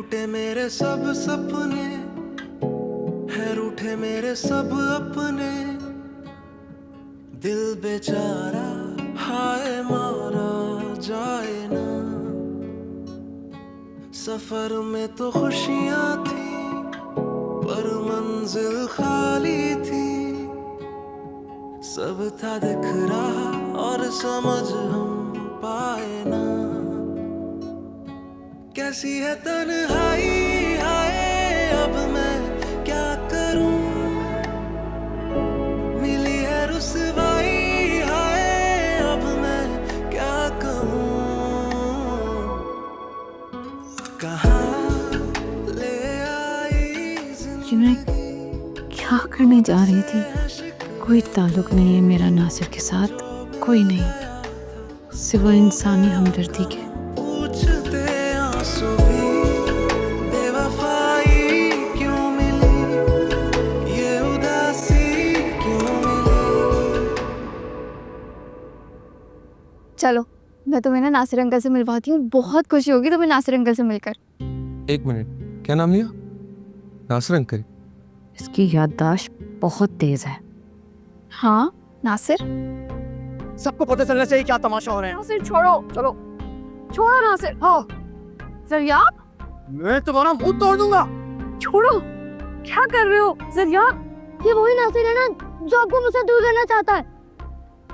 टूटे मेरे सब सपने, है रूठे मेरे सब अपने, दिल बेचारा हाय मारा जाए ना। सफर में तो खुशियां थी पर मंजिल खाली थी, सब था दिख रहा और समझ हम पाए ना। कैसी है तन्हाई हाय अब मैं क्या करूं, मिली है रुसवाई हाय अब मैं क्या कहूं। कहाँ ले आई मैं क्या करने जा रही थी? कोई ताल्लुक नहीं है मेरा नासिर के साथ, कोई नहीं सिवा इंसानी हमदर्दी के। पूछते आंसू भी बेवफाई क्यों मिली, ये उदासी क्यों मिली। चलो मैं तुम्हें ना नासिर अंकल से मिलवाती हूँ, बहुत खुशी होगी तुम्हें नासिर अंकल से मिलकर। एक मिनट, क्या नाम लिया? नासिर अंकल? इसकी याददाश्त बहुत तेज है। हाँ नासिर। सबको पता चलना चाहिए क्या तमाशा हो रहा है। नासिर छोड़ो, चलो छोड़ो नासिर। हाँ ज़रियाब, मैं तुम्हारा मुंह तोड़ दूंगा। छोड़ो, क्या कर रहे हो ज़रियाब? ये वही नासिर है ना जो आपको मुझसे दूर रहना चाहता है।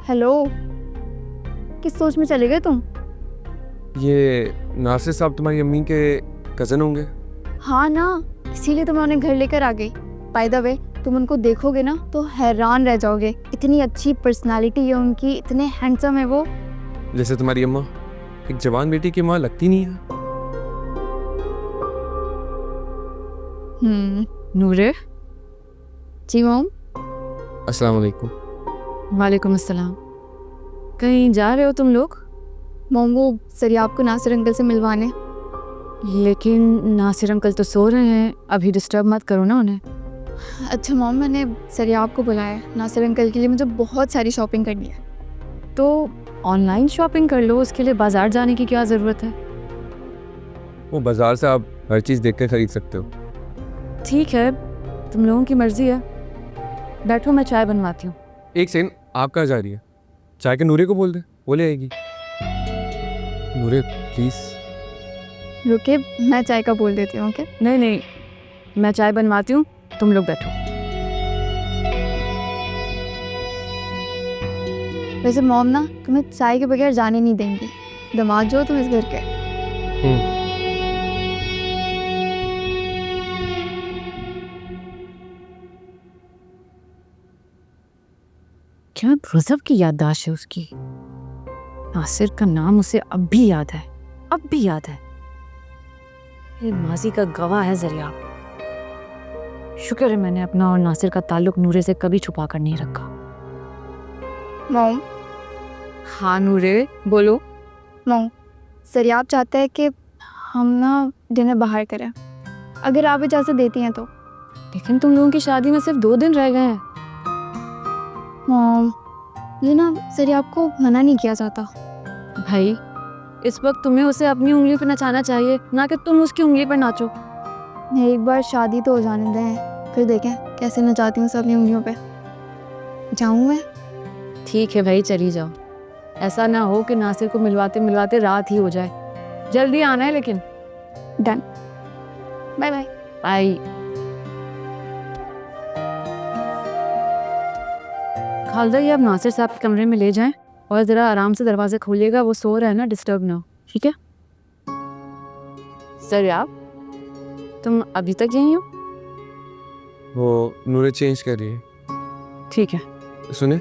हेलो, किस सोच में चले गए तुम? ये नासिर साहब तुम्हारी अम्मी के कज़न होंगे? हाँ ना, इसीलिए तो मैं उन्हें घर लेकर आ गई। बाय द वे, तुम उनको देखोगे ना तो हैरान रह जाओगे, इतनी अच्छी पर्सनालिटी है उनकी, इतने हैंडसम है वो। जैसे तुम्हारी अम्मा एक जवान बेटी की माँ लगती नहीं है। नूरे। जी मॉम। अस्सलाम वालेकुम। वालेकुम अस्सलाम। कहीं जा रहे हो तुम लोग? मॉम वो ज़रियाब को नासिर अंकल से मिलवाने। लेकिन नासिर अंकल तो सो रहे हैं, अभी डिस्टर्ब मत करो ना उन्हें। अच्छा मॉम, मैंने ज़रियाब को बुलाया है, नासिर अंकल के लिए मुझे बहुत सारी शॉपिंग करनी है। तो ऑनलाइन शॉपिंग कर लो, उसके लिए बाजार जाने की क्या ज़रूरत है? वो बाजार से आप हर चीज़ देख कर खरीद सकते हो। ठीक है, तुम लोगों की मर्जी है। बैठो, मैं चाय बनवाती हूँ। एक सेकंड, आप कहाँ जा रही है? चाय के नूरे को बोल दे, वो ले आएगी। नूरे प्लीज़। रुके, मैं चाय का बोल देती हूँ। ओके नहीं नहीं, मैं चाय बनवाती हूँ, तुम लोग बैठो। वैसे मॉम ना तुम्हें चाय के बगैर जाने नहीं देंगी, दामाद जो हो तुम इस घर के। क्या गजब की याददाश्त है उसकी। नासिर का नाम उसे अब भी याद है, अब भी याद है। ये माजी का गवाह है ज़रियाब। शुक्र है मैंने अपना और नासिर का ताल्लुक नूरे से कभी छुपा कर नहीं रखा। मॉम। हाँ नूरे, बोलो। मॉम, ज़रियाब चाहता है कि हम ना डिनर बाहर करें, अगर आप इजाज़त देती हैं तो। लेकिन तुम लोगों की शादी में सिर्फ 2 दिन रह गए हैं। मॉम, ये ना ज़रियाब को मना नहीं किया जाता। भाई, इस वक्त तुम्हें उसे अपनी उंगली पर नचाना चाहिए, ना कि तुम उसकी उंगली पर नाचो। एक बार शादी तो हो जाने दें, फिर देखें कैसे नचाती हूँ सब अपनी उंगलियों पे। जाऊँ मैं? ठीक है भाई, चली जाओ। ऐसा ना हो कि नासिर को मिलवाते मिलवाते रात ही हो जाए। जल्दी आना है लेकिन। Done. Bye bye. Bye. Khalda, ये अब नासिर साहब के कमरे में ले जाएं और ज़रा आराम से दरवाज़ा खोलिएगा, वो सो रहा है ना, डिस्टर्ब ना हो, ठीक है? ज़रियाब, तुम अभी तक यहीं हो? वो नूरे चेंज कर रही है। ठीक है। सुने,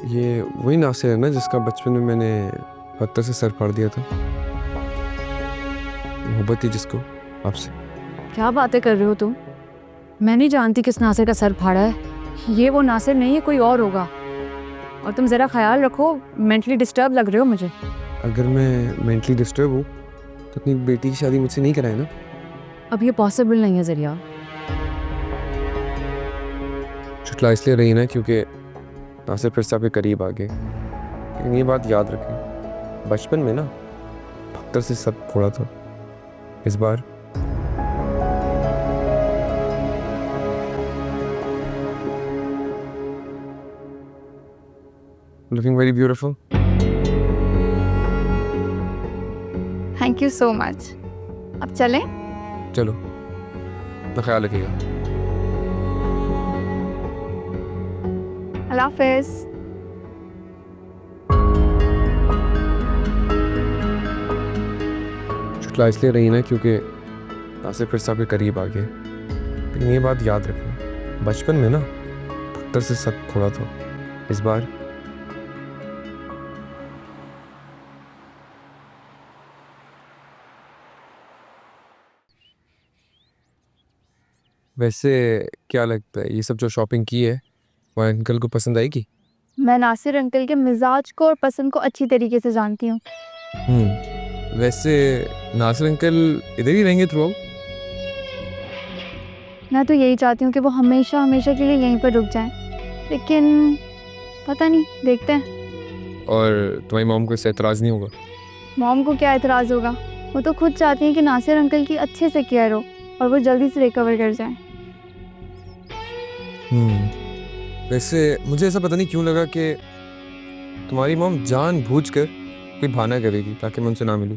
ये वही नासिर है ना जिसका बचपन में मैंने पत्थर से सर फाड़ दिया था? मोहब्बत थी जिसको आपसे। क्या बातें कर रहे हो तुम? मैं नहीं जानती किस नासिर का सर फाड़ा है। ये वो नासिर नहीं है, कोई और होगा। और तुम ज़रा ख्याल रखो, मेंटली डिस्टर्ब लग रहे हो मुझे। अगर मैं मेंटली डिस्टर्ब हूँ तो अपनी बेटी की शादी मुझसे नहीं कराए ना? अब ये पॉसिबल नहीं है ज़रिया। चुटला इसलिए रही ना क्योंकि नासिर फिर से आपके करीब आ गए। लेकिन ये बात याद रखें, बचपन में ना पत्थर से सर फोड़ा था, इस बार looking very beautiful. Thank you so much. अब चलें? चलो, अपना ख्याल रखिएगा। अल्लाह हाफिज़। शुक्ला इसलिए रही ना क्योंकि नासिर फिर से आपके करीब आ गए। लेकिन ये बात याद रखें, बचपन में ना पत्थर से सख्त थोड़ा था, इस बार वैसे क्या लगता है ये सब जो शॉपिंग की है वो अंकल को पसंद आएगी? मैं नासिर अंकल के मिजाज को और पसंद को अच्छी तरीके से जानती हूँ। वैसे नासिर अंकल इधर ही रहेंगे थ्रू आउट? मैं तो यही चाहती हूँ कि वो हमेशा हमेशा के लिए यहीं पर रुक जाएं, लेकिन पता नहीं, देखते हैं। और तुम्हारी मॉम को इससे एतराज़ नहीं होगा? मॉम को क्या एतराज़ होगा, वो तो खुद चाहती हैं कि नासिर अंकल की अच्छे से केयर हो और वो जल्दी से रिकवर कर जाएं। वैसे मुझे ऐसा पता नहीं क्यों लगा कि तुम्हारी मॉम जानबूझकर कोई बहाना करेगी ताकि मैं उनसे ना मिलूं।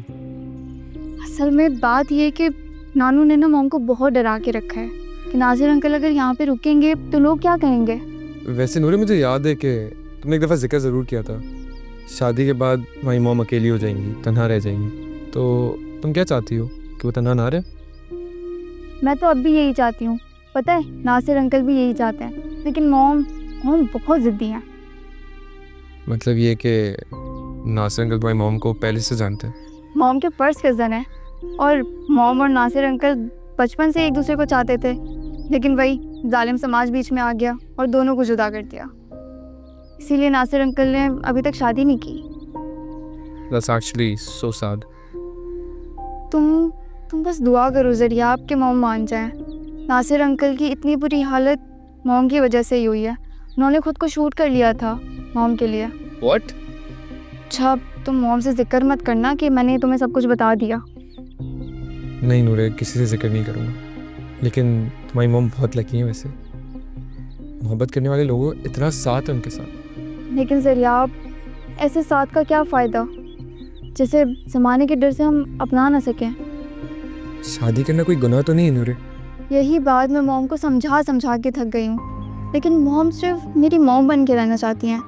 असल में बात ये है कि नानू ने ना मॉम को बहुत डरा के रखा है कि नासिर अंकल अगर यहाँ पे रुकेंगे तो लोग क्या कहेंगे। वैसे नूरे मुझे याद है कि तुमने एक दफ़ा जिक्र ज़रूर किया था, शादी के बाद तुम्हारी मॉम अकेली हो जाएंगी, तन्हा रह जाएंगी, तो तुम क्या चाहती हो कि वो तन्हा ना रहे? मैं तो अब भी यही चाहती हूँ, पता है नासिर अंकल भी यही चाहते हैं, लेकिन मॉम बहुत ज़िद्दी हैं। मतलब ये कि नासिर अंकल तुम्हारी मॉम को पहले से जानते हैं? मॉम के फर्स्ट कज़न है और मॉम और नासिर अंकल बचपन से एक दूसरे को चाहते थे, लेकिन वही जालिम समाज बीच में आ गया और दोनों को जुदा कर दिया। इसीलिए नासिर अंकल ने अभी तक शादी नहीं की। That's actually so sad. तुम बस दुआ करो ज़रिया आपके मॉम मान जाएं। नासिर अंकल की इतनी बुरी हालत मॉम की वजह से ही हुई है। उन्होंने खुद को शूट कर लिया था मॉम के लिए। What? अच्छा, तुम मॉम से जिक्र मत करना कि मैंने तुम्हें सब कुछ बता दिया। नहीं नूरे, किसी से जिक्र नहीं करूँगा, लेकिन तुम्हारी मॉम बहुत लकी है। वैसे मोहब्बत करने वाले लोगों इतना साथ है उनके साथ। लेकिन ज़रिया ऐसे साथ का क्या फ़ायदा जिसे ज़माने के डर से हम अपना ना सकें। शादी करना कोई गुनाह तो नहीं है नूरे। यही बात मैं मॉम को समझा के थक गई हूँ, लेकिन मॉम सिर्फ मेरी मॉम बन के रहना चाहती हैं।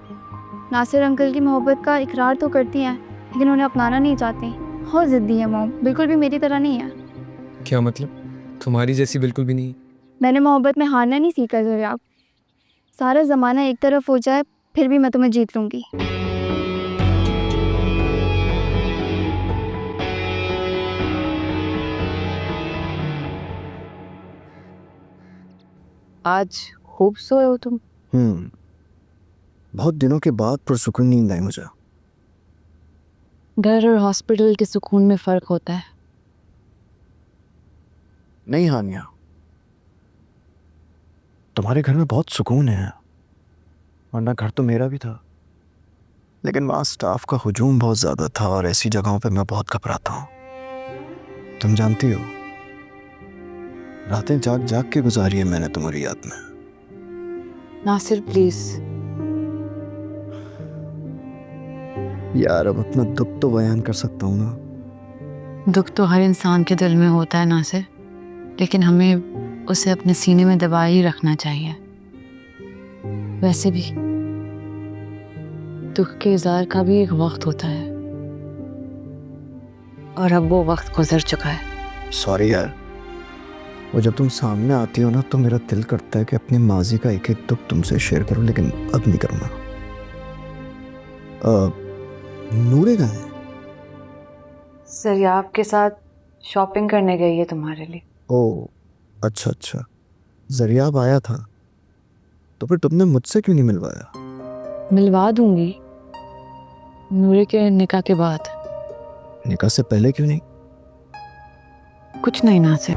नासिर अंकल की मोहब्बत का इकरार तो करती हैं, लेकिन उन्हें अपनाना नहीं चाहती। बहुत ज़िद्दी है मॉम, बिल्कुल भी मेरी तरह नहीं है। क्या मतलब? तुम्हारी जैसी बिल्कुल भी नहीं? मैंने मोहब्बत में हारना नहीं सीखा ज़रिया। सारा ज़माना एक तरफ हो जाए फिर भी मैं तुम्हें जीत लूँगी। आज खूब सोए हो तुम। बहुत दिनों के बाद पुरसुकून नींद आई मुझे। घर और हॉस्पिटल के सुकून में फ़र्क होता है। नहीं हानिया, तुम्हारे घर में बहुत सुकून है, वरना घर तो मेरा भी था, लेकिन वहाँ स्टाफ का हुजूम बहुत ज़्यादा था और ऐसी जगहों पे मैं बहुत घबराता हूँ। तुम जानती हो, रातें जाग जाग के गुजारी है मैंने तुम्हारी याद में। नासिर प्लीज। यार अब अपना दुख तो बयान कर सकता हूँ ना। दुख तो हर इंसान के दिल में होता है नासिर, लेकिन हमें उसे अपने सीने में दबाए ही रखना चाहिए। वैसे भी दुख के इज़हार का भी एक वक्त होता है और अब वो वक्त गुजर चुका है। सॉरी यार, वो जब तुम सामने आती हो ना तो मेरा दिल करता है कि अपनी माजी का एक एक दुख तुमसे शेयर करूं, लेकिन अब नहीं करूँगा। नूरे कहाँ है? सरिया आपके साथ शॉपिंग करने गई है तुम्हारे लिए। ओह अच्छा अच्छा, ज़रियाब आया था, तो फिर तुमने मुझसे क्यों नहीं मिलवाया? मिलवा दूंगी नूरे के निकाह के बाद। निकाह से पहले क्यों नहीं? कुछ नहीं नासिर,